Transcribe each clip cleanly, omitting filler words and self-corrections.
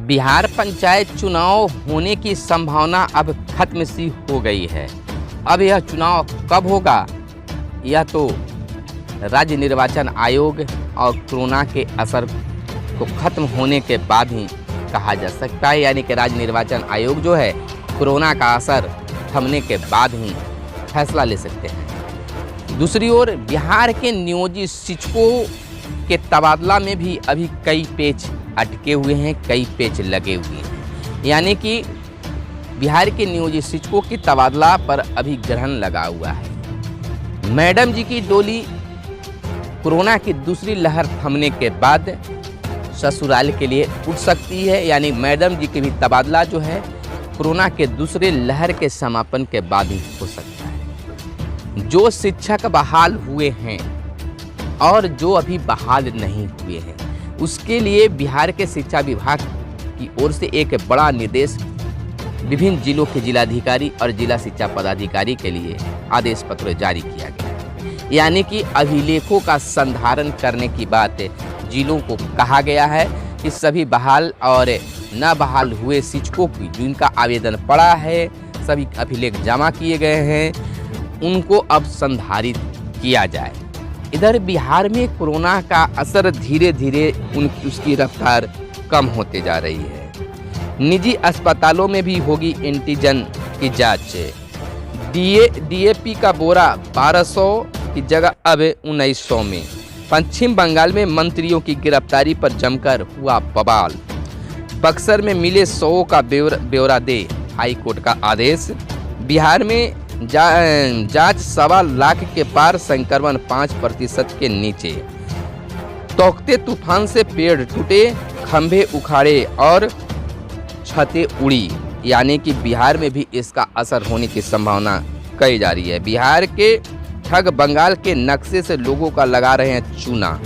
बिहार पंचायत चुनाव होने की संभावना अब खत्म सी हो गई है। अब यह चुनाव कब होगा, यह तो राज्य निर्वाचन आयोग और कोरोना के असर को खत्म होने के बाद ही कहा जा सकता है। यानी कि राज्य निर्वाचन आयोग जो है कोरोना का असर थमने के बाद ही फैसला ले सकते हैं। दूसरी ओर बिहार के नियोजित शिक्षकों के तबादला में भी अभी कई पेच अटके हुए हैं, कई पेच लगे हुए हैं। यानी कि बिहार के नियोजित शिक्षकों की तबादला पर अभी ग्रहण लगा हुआ है। मैडम जी की डोली कोरोना की दूसरी लहर थमने के बाद ससुराल के लिए उठ सकती है। यानी मैडम जी की भी तबादला जो है कोरोना के दूसरे लहर के समापन के बाद ही हो सकता है। जो शिक्षक बहाल हुए हैं और जो अभी बहाल नहीं हुए हैं, उसके लिए बिहार के शिक्षा विभाग की ओर से एक बड़ा निर्देश विभिन्न जिलों के जिलाधिकारी और जिला शिक्षा पदाधिकारी के लिए आदेश पत्र जारी किया गया है। यानी कि अभिलेखों का संधारण करने की बात जिलों को कहा गया है कि सभी बहाल और न बहाल हुए शिक्षकों की जिनका आवेदन पड़ा है, सभी अभिलेख जमा किए गए हैं, उनको अब संधारित किया जाए। इधर बिहार में कोरोना का असर धीरे धीरे उसकी रफ्तार कम होते जा रही है। निजी अस्पतालों में भी होगी एंटीजन की जांच। डीएपी का बोरा 1200 की जगह अब 1900 में। पश्चिम बंगाल में मंत्रियों की गिरफ्तारी पर जमकर हुआ बवाल। बक्सर में मिले 100 का ब्यौरा दे हाई कोर्ट का आदेश। बिहार में जांच 1.25 लाख के पार, संक्रमण 5% के नीचे। तोकते तूफान से पेड़ टूटे, खंभे उखाड़े और छतें उड़ी। यानी कि बिहार में भी इसका असर होने की संभावना कही जा रही है। बिहार के ठग बंगाल के नक्शे से लोगों का लगा रहे हैं चूना।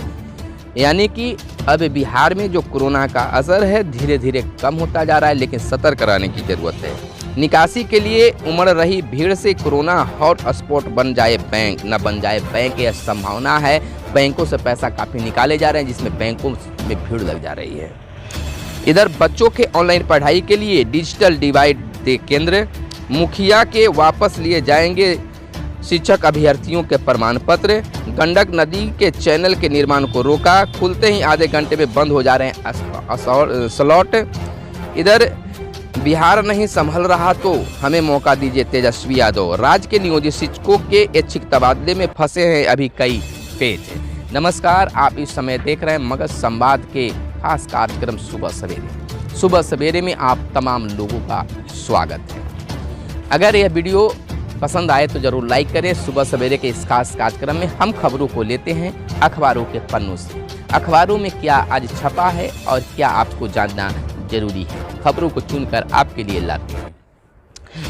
यानी कि अब बिहार में जो कोरोना का असर है धीरे धीरे कम होता जा रहा है, लेकिन सतर्क रहने की जरूरत है। निकासी के लिए उमड़ रही भीड़ से कोरोना हॉट स्पॉट बन जाए बैंक, न बन जाए बैंक, यह संभावना है। बैंकों से पैसा काफ़ी निकाले जा रहे हैं, जिसमें बैंकों में भीड़ लग जा रही है। इधर बच्चों के ऑनलाइन पढ़ाई के लिए डिजिटल डिवाइड दे केंद्र। मुखिया के वापस लिए जाएंगे शिक्षक अभ्यर्थियों के प्रमाण पत्र। गंडक नदी के चैनल के निर्माण को रोका, खुलते ही आधे घंटे में बंद हो जा रहे हैं स्लॉट। इधर बिहार नहीं संभल रहा तो हमें मौका दीजिए, तेजस्वी यादव। राज्य के नियोजित शिक्षकों के ऐच्छिक तबादले में फंसे हैं अभी कई पेच। नमस्कार, आप इस समय देख रहे हैं मगध संवाद के खास कार्यक्रम सुबह सवेरे। सुबह सवेरे में आप तमाम लोगों का स्वागत है। अगर यह वीडियो पसंद आए तो जरूर लाइक करें। सुबह सवेरे के इस खास कार्यक्रम में हम खबरों को लेते हैं अखबारों के पन्नों से। अखबारों में क्या आज छपा है और क्या आपको जानना जरूरी है, खबरों को चुनकर आपके लिए लाते हैं।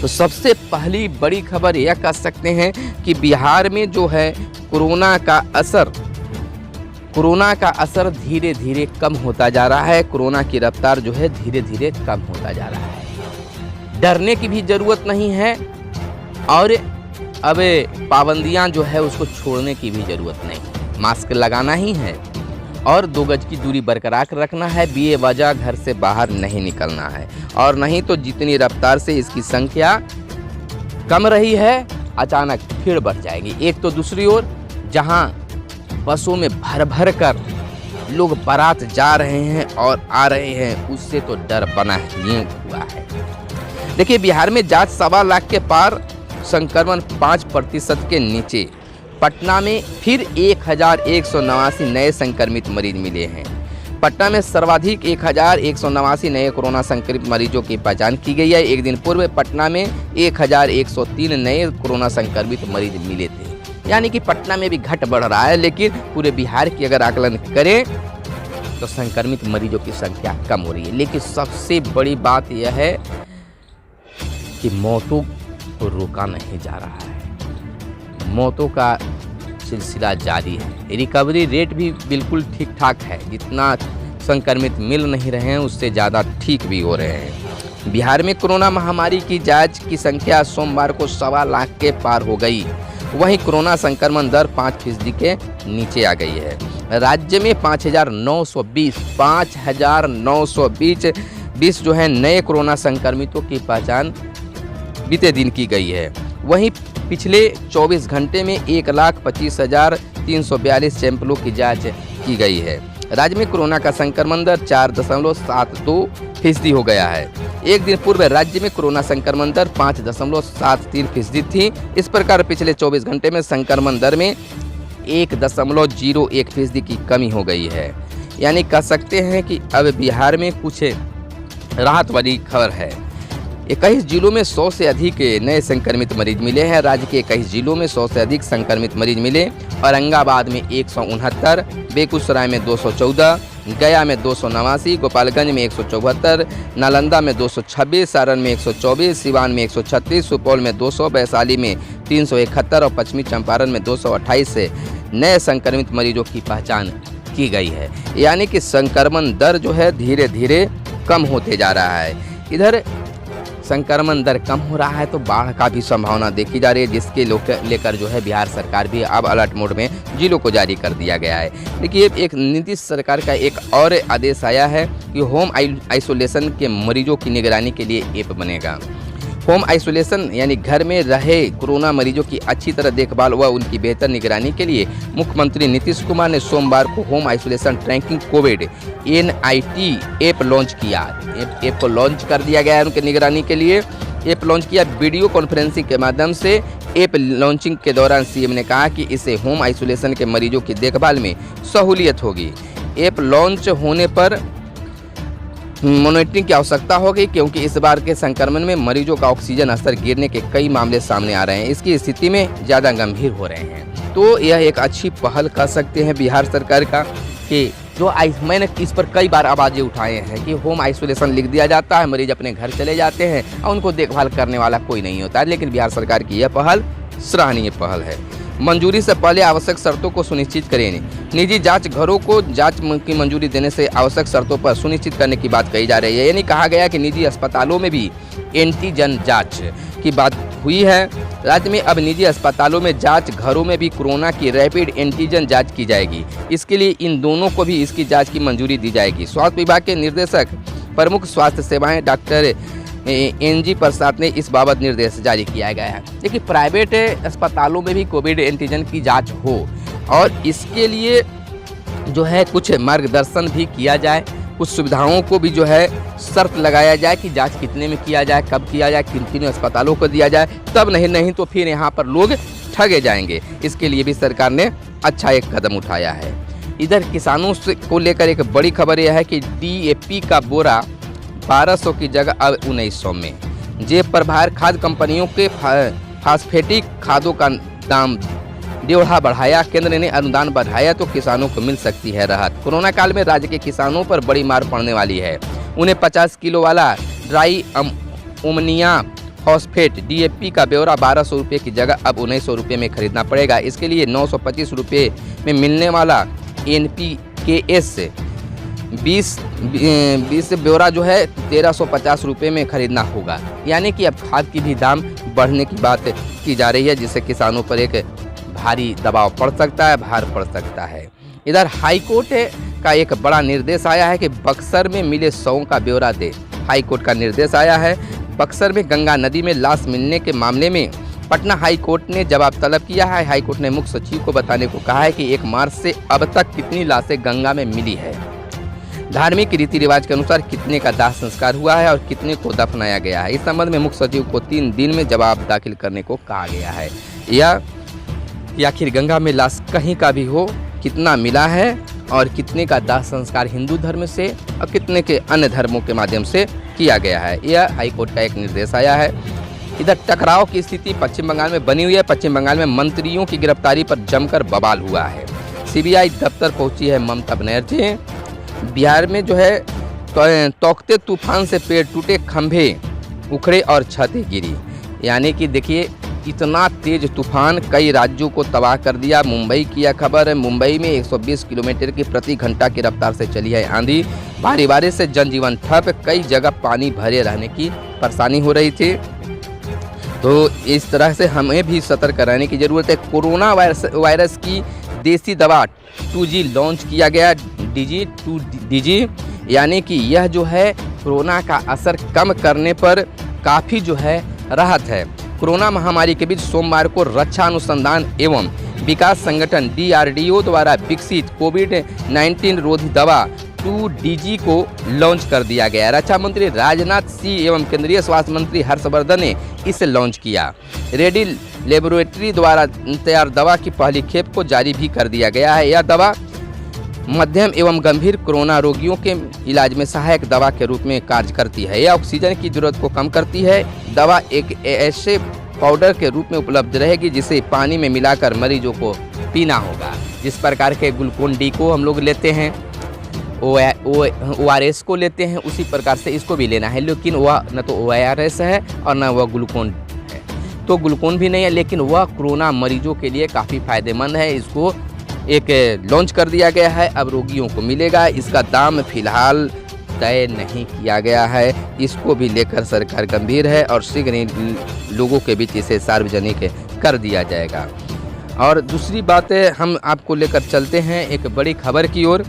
तो सबसे पहली बड़ी खबर यह कह सकते हैं कि बिहार में जो है कोरोना का असर धीरे धीरे कम होता जा रहा है। कोरोना की रफ्तार जो है धीरे धीरे कम होता जा रहा है। डरने की भी जरूरत नहीं है और अब पाबंदियां जो है उसको छोड़ने की भी जरूरत नहीं। मास्क लगाना ही है और 2 गज की दूरी बरकरार रखना है। बेवजह घर से बाहर नहीं निकलना है, और नहीं तो जितनी रफ्तार से इसकी संख्या कम रही है अचानक फिर बढ़ जाएगी। एक तो दूसरी ओर जहां बसों में भर भर कर लोग बारात जा रहे हैं और आ रहे हैं, उससे तो डर बना ही हुआ है। देखिए, बिहार में जांच 1.25 लाख के पार, संक्रमण 5% के नीचे। पटना में फिर 1189 नए संक्रमित मरीज मिले हैं। पटना में सर्वाधिक 1189 नए कोरोना संक्रमित मरीजों की पहचान की गई है। एक दिन पूर्व पटना में 1103 नए कोरोना संक्रमित मरीज मिले थे। यानी कि पटना में भी घट बढ़ रहा है, लेकिन पूरे बिहार की अगर आकलन करें तो संक्रमित मरीजों की संख्या कम हो रही है। लेकिन सबसे बड़ी बात यह है कि मौतों को रोका नहीं जा रहा है। मौतों का सिलसिला जारी है। रिकवरी रेट भी बिल्कुल ठीक ठाक है। जितना संक्रमित मिल नहीं रहे हैं उससे ज़्यादा ठीक भी हो रहे हैं। बिहार में कोरोना महामारी की जांच की संख्या सोमवार को 1.25 लाख के पार हो गई। वहीं कोरोना संक्रमण दर 5% के नीचे आ गई है। राज्य में 5,920 20 जो है नए कोरोना संक्रमितों की पहचान बीते दिन की गई है। वहीं पिछले 24 घंटे में 1,25,342 सैंपलों की जांच की गई है। राज्य में कोरोना का संक्रमण दर 4.72% हो गया है। एक दिन पूर्व राज्य में कोरोना संक्रमण दर 5.73% थी। इस प्रकार पिछले 24 घंटे में संक्रमण दर में 1.01% की कमी हो गई है। यानी कह सकते हैं कि अब बिहार में कुछ राहत वाली खबर है। 21 जिलों में 100 से अधिक नए संक्रमित मरीज मिले हैं। राज्य के 21 जिलों में 100 से अधिक संक्रमित मरीज मिले। औरंगाबाद में 169, बेगूसराय में 214, गया में 289, गोपालगंज में 174, नालंदा में 226, सारण में 124, सिवान में 136, सुपौल में 200, वैशाली में 371 और पश्चिमी चंपारण में 228 नए संक्रमित मरीजों की पहचान की गई है। यानी कि संक्रमण दर जो है धीरे धीरे कम होते जा रहा है। इधर संक्रमण दर कम हो रहा है तो बाढ़ का भी संभावना देखी जा रही है, जिसके लेकर जो है बिहार सरकार भी अब अलर्ट मोड में जिलों को जारी कर दिया गया है। देखिए एक नीतीश सरकार का एक और आदेश आया है कि होम आइसोलेशन के मरीजों की निगरानी के लिए ऐप बनेगा। होम आइसोलेशन यानी घर में रहे कोरोना मरीजों की अच्छी तरह देखभाल व उनकी बेहतर निगरानी के लिए मुख्यमंत्री नीतीश कुमार ने सोमवार को home isolation tracking covid NIT app launch किया। ऐप को लॉन्च कर दिया गया है उनकी निगरानी के लिए। ऐप लॉन्च किया। वीडियो कॉन्फ्रेंसिंग के माध्यम से ऐप लॉन्चिंग के दौरान CM ने कहा कि इससे होम आइसोलेशन के मरीजों की देखभाल में सहूलियत होगी। ऐप लॉन्च होने पर मॉनिटरिंग की आवश्यकता होगी, क्योंकि इस बार के संक्रमण में मरीजों का ऑक्सीजन स्तर गिरने के कई मामले सामने आ रहे हैं। इसकी स्थिति में ज़्यादा गंभीर हो रहे हैं। तो यह एक अच्छी पहल कर सकते हैं बिहार सरकार का कि जो मैंने इस पर कई बार आवाज़ें उठाए हैं कि होम आइसोलेशन लिख दिया जाता है, मरीज अपने घर चले जाते हैं और उनको देखभाल करने वाला कोई नहीं होता है। लेकिन बिहार सरकार की यह पहल सराहनीय पहल है। मंजूरी से पहले आवश्यक शर्तों को सुनिश्चित करें। निजी जांच घरों को जांच की मंजूरी देने से आवश्यक शर्तों पर सुनिश्चित करने की बात कही जा रही है। यानी कहा गया कि निजी अस्पतालों में भी एंटीजन जांच की बात हुई है। राज्य में अब निजी अस्पतालों में जांच घरों में भी कोरोना की रैपिड एंटीजन जांच की जाएगी। इसके लिए इन दोनों को भी इसकी जांच की मंजूरी दी जाएगी। स्वास्थ्य विभाग के निर्देशक प्रमुख स्वास्थ्य सेवाएं डॉक्टर NG प्रसाद ने इस बाबत निर्देश जारी किया गया है। देखिए प्राइवेट अस्पतालों में भी कोविड एंटीजन की जांच हो और इसके लिए जो है कुछ मार्गदर्शन भी किया जाए, कुछ सुविधाओं को भी जो है शर्त लगाया जाए कि जांच कितने में किया जाए, कब किया जाए, किन किन अस्पतालों को दिया जाए, तब नहीं तो फिर यहाँ पर लोग ठगे जाएंगे। इसके लिए भी सरकार ने अच्छा एक कदम उठाया है। इधर किसानों को लेकर एक बड़ी खबर यह है कि DAP का बोरा 1200 की जगह अब 1900 में। जेब पर भार। खाद्य कंपनियों के फास्फेटिक खादों का दाम डेढ़ा बढ़ाया। केंद्र ने अनुदान बढ़ाया तो किसानों को मिल सकती है राहत। कोरोना काल में राज्य के किसानों पर बड़ी मार पड़ने वाली है। उन्हें 50 किलो वाला ड्राई अमोनिया फॉस्फेट DAP का ब्यौरा 1200 रुपये की जगह अब 1900 रुपये में खरीदना पड़ेगा। इसके लिए 925 रुपये में मिलने वाला NPKS 20 ब्यौरा जो है 1350 रुपये में खरीदना होगा। यानी कि अब खाद की भी दाम बढ़ने की बात की जा रही है, जिससे किसानों पर एक भारी दबाव पड़ सकता है, भार पड़ सकता है। इधर हाईकोर्ट का एक बड़ा निर्देश आया है कि बक्सर में मिले शवों का ब्यौरा दे। हाईकोर्ट का निर्देश आया है। बक्सर में गंगा नदी में लाश मिलने के मामले में पटना हाईकोर्ट ने जवाब तलब किया है। हाईकोर्ट ने मुख्य सचिव को बताने को कहा है कि 1 मार्च से अब तक कितनी लाशें गंगा में मिली है, धार्मिक रीति रिवाज के अनुसार कितने का दाह संस्कार हुआ है और कितने को दफनाया गया है। इस संबंध में मुख्य सचिव को 3 दिन में जवाब दाखिल करने को कहा गया है। या आखिर गंगा में लाश कहीं का भी हो, कितना मिला है और कितने का दाह संस्कार हिंदू धर्म से और कितने के अन्य धर्मों के माध्यम से किया गया है। यह हाईकोर्ट का एक निर्देश आया है। इधर टकराव की स्थिति पश्चिम बंगाल में बनी हुई है। पश्चिम बंगाल में मंत्रियों की गिरफ्तारी पर जमकर बवाल हुआ है। CBI दफ्तर पहुंची है ममता बनर्जी। बिहार में जो है तौकते तूफान से पेड़ टूटे, खंभे उखड़े और छतें गिरी। यानी कि देखिए इतना तेज तूफान कई राज्यों को तबाह कर दिया। मुंबई की यह खबर है। मुंबई में 120 किलोमीटर की प्रति घंटा की रफ्तार से चली है आंधी। भारी बारिश से जनजीवन ठप, कई जगह पानी भरे रहने की परेशानी हो रही थी। तो इस तरह से हमें भी सतर्क रहने की ज़रूरत है। कोरोना वायरस की देसी दवा 2G लॉन्च किया गया, DG यानी कि यह जो है कोरोना का असर कम करने पर काफ़ी जो है राहत है। कोरोना महामारी के बीच सोमवार को रक्षा अनुसंधान एवं विकास संगठन DRDO द्वारा विकसित कोविड-19 रोधी दवा 2DG को लॉन्च कर दिया गया। रक्षा मंत्री राजनाथ सिंह एवं केंद्रीय स्वास्थ्य मंत्री हर्षवर्धन ने इसे लॉन्च किया। रेड्डी लेबोरेटरी द्वारा तैयार दवा की पहली खेप को जारी भी कर दिया गया है। यह दवा मध्यम एवं गंभीर कोरोना रोगियों के इलाज में सहायक दवा के रूप में कार्य करती है। यह ऑक्सीजन की जरूरत को कम करती है। दवा एक ऐसे पाउडर के रूप में उपलब्ध रहेगी जिसे पानी में मिलाकर मरीजों को पीना होगा। जिस प्रकार के ग्लूकोन डी को हम लोग लेते हैं, ORS को लेते हैं, उसी प्रकार से इसको भी लेना है। लेकिन वह न तो ORS है और न वह ग्लूकोन है, तो ग्लूकोन भी नहीं है, लेकिन वह कोरोना मरीजों के लिए काफ़ी फायदेमंद है। इसको एक लॉन्च कर दिया गया है, अब रोगियों को मिलेगा। इसका दाम फिलहाल तय नहीं किया गया है। इसको भी लेकर सरकार गंभीर है और शीघ्र ही लोगों के बीच इसे सार्वजनिक कर दिया जाएगा। और दूसरी बात है, हम आपको लेकर चलते हैं एक बड़ी खबर की ओर।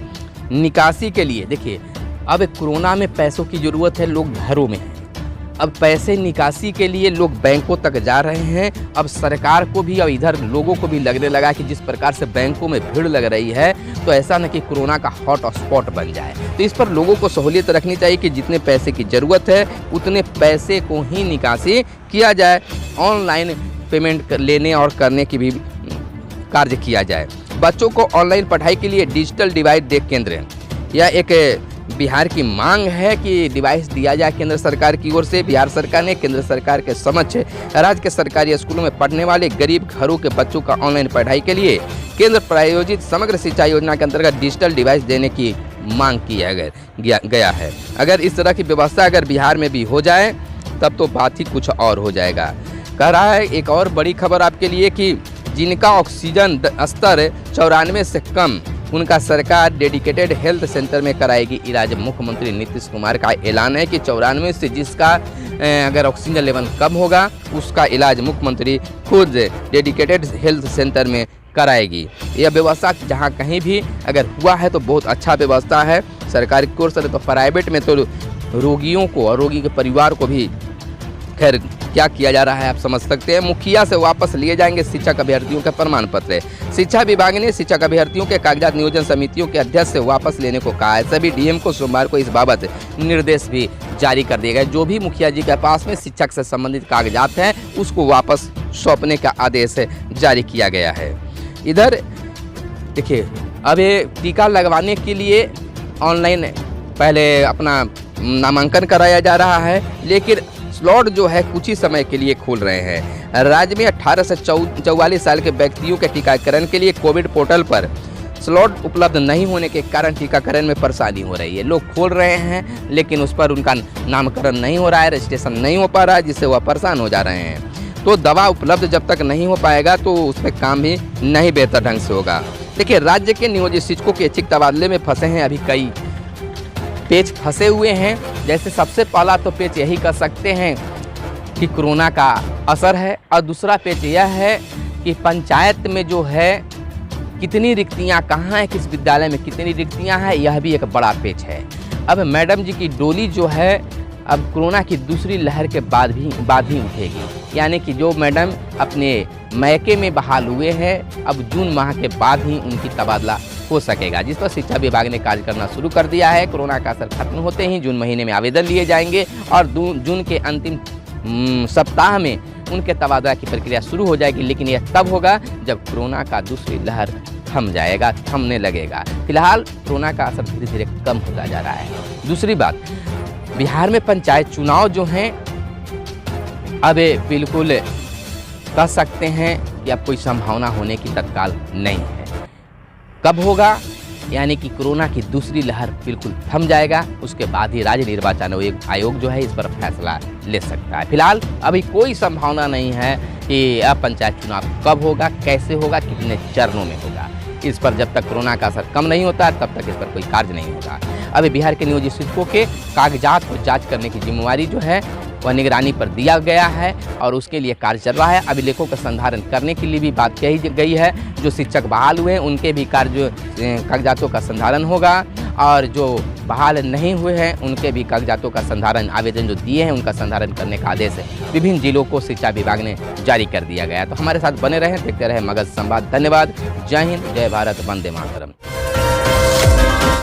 निकासी के लिए देखिए, अब कोरोना में पैसों की ज़रूरत है, लोग घरों में हैं। अब पैसे निकासी के लिए लोग बैंकों तक जा रहे हैं। अब सरकार को भी और इधर लोगों को भी लगने लगा कि जिस प्रकार से बैंकों में भीड़ लग रही है, तो ऐसा न कि कोरोना का हॉट स्पॉट बन जाए। तो इस पर लोगों को सहूलियत रखनी चाहिए कि जितने पैसे की ज़रूरत है उतने पैसे को ही निकासी किया जाए। ऑनलाइन पेमेंट लेने और करने की भी कार्य किया जाए। बच्चों को ऑनलाइन पढ़ाई के लिए डिजिटल डिवाइस दे केंद्र, यह एक बिहार की मांग है कि डिवाइस दिया जाए केंद्र सरकार की ओर से। बिहार सरकार ने केंद्र सरकार के समक्ष राज्य के सरकारी स्कूलों में पढ़ने वाले गरीब घरों के बच्चों का ऑनलाइन पढ़ाई के लिए केंद्र प्रायोजित समग्र शिक्षा योजना के अंतर्गत डिजिटल डिवाइस देने की मांग किया गया है। अगर इस तरह की व्यवस्था अगर बिहार में भी हो जाए तब तो बात ही कुछ और हो जाएगा। कह रहा है एक और बड़ी खबर आपके लिए कि जिनका ऑक्सीजन स्तर 94 से कम, उनका सरकार डेडिकेटेड हेल्थ सेंटर में कराएगी इलाज। मुख्यमंत्री नीतीश कुमार का ऐलान है कि 94 से जिसका अगर ऑक्सीजन लेवल कम होगा उसका इलाज मुख्यमंत्री खुद डेडिकेटेड हेल्थ सेंटर में कराएगी। यह व्यवस्था जहां कहीं भी अगर हुआ है तो बहुत अच्छा व्यवस्था है सरकार की ओर से। तो प्राइवेट में तो रोगियों को और रोगी के परिवार को भी खैर क्या किया जा रहा है आप समझ सकते हैं। मुखिया से वापस लिए जाएंगे शिक्षक अभ्यर्थियों के प्रमाण पत्र। शिक्षा विभाग ने शिक्षक अभ्यर्थियों के कागजात नियोजन समितियों के अध्यक्ष से वापस लेने को कहा है। सभी डीएम को सोमवार को इस बाबत निर्देश भी जारी कर दिए गए। जो भी मुखिया जी के पास में शिक्षक से संबंधित कागजात हैं उसको वापस सौंपने का आदेश जारी किया गया है। इधर देखिए, अब ये टीका लगवाने के लिए ऑनलाइन पहले अपना नामांकन कराया जा रहा है, लेकिन स्लॉट जो है कुछ ही समय के लिए खोल रहे हैं। राज्य में 18 से 44 साल के व्यक्तियों के टीकाकरण के लिए कोविड पोर्टल पर स्लॉट उपलब्ध नहीं होने के कारण टीकाकरण में परेशानी हो रही है। लोग खोल रहे हैं लेकिन उस पर उनका नामकरण नहीं हो रहा है, रजिस्ट्रेशन नहीं हो पा रहा है, जिससे वह परेशान हो जा रहे हैं। तो दवा उपलब्ध जब तक नहीं हो पाएगा तो उसमें काम भी नहीं बेहतर ढंग से होगा। देखिए, राज्य के नियोजित शिक्षकों के ऐच्छिक तबादले में फंसे हैं अभी कई पेच फंसे हुए हैं। जैसे सबसे पहला तो पेच यही कर सकते हैं कि कोरोना का असर है, और दूसरा पेच यह है कि पंचायत में जो है कितनी रिक्तियां कहाँ हैं, किस विद्यालय में कितनी रिक्तियां हैं, यह भी एक बड़ा पेच है। अब मैडम जी की डोली जो है अब कोरोना की दूसरी लहर के बाद ही उठेगी। यानी कि जो मैडम अपने मैके में बहाल हुए हैं अब जून माह के बाद ही उनकी तबादला हो सकेगा, जिस पर शिक्षा विभाग ने कार्य करना शुरू कर दिया है। कोरोना का असर खत्म होते ही जून महीने में आवेदन लिए जाएंगे और जून के अंतिम सप्ताह में उनके तबादला की प्रक्रिया शुरू हो जाएगी। लेकिन यह तब होगा जब कोरोना का दूसरी लहर थमने लगेगा। फिलहाल कोरोना का असर धीरे धीरे कम होता जा रहा है। दूसरी बात, बिहार में पंचायत चुनाव जो हैं अब बिल्कुल कह सकते हैं कि अब कोई संभावना होने की तत्काल नहीं है। कब होगा, यानी कि कोरोना की दूसरी लहर बिल्कुल थम जाएगा, उसके बाद ही राज्य निर्वाचन आयोग जो है इस पर फैसला ले सकता है। फिलहाल अभी कोई संभावना नहीं है कि अब पंचायत चुनाव कब होगा, कैसे होगा, कितने चरणों में होगा। इस पर जब तक कोरोना का असर कम नहीं होता तब तक इस पर कोई कार्य नहीं होगा। अभी बिहार के नियोजित शिक्षकों के कागजात को जांच करने की जिम्मेवारी जो है वह निगरानी पर दिया गया है और उसके लिए कार्य चल रहा है। अभिलेखों का संधारण करने के लिए भी बात कही गई है। जो शिक्षक बहाल हुए हैं उनके भी कार्य कागजातों का संधारण होगा और जो बहाल नहीं हुए हैं उनके भी कागजातों का संधारण, आवेदन जो दिए हैं उनका संधारण करने का आदेश विभिन्न जिलों को शिक्षा विभाग ने जारी कर दिया गया। तो हमारे साथ बने रहें, देखते रहें मगध संवाद। धन्यवाद। जय हिंद, जय भारत, वंदे मातरम।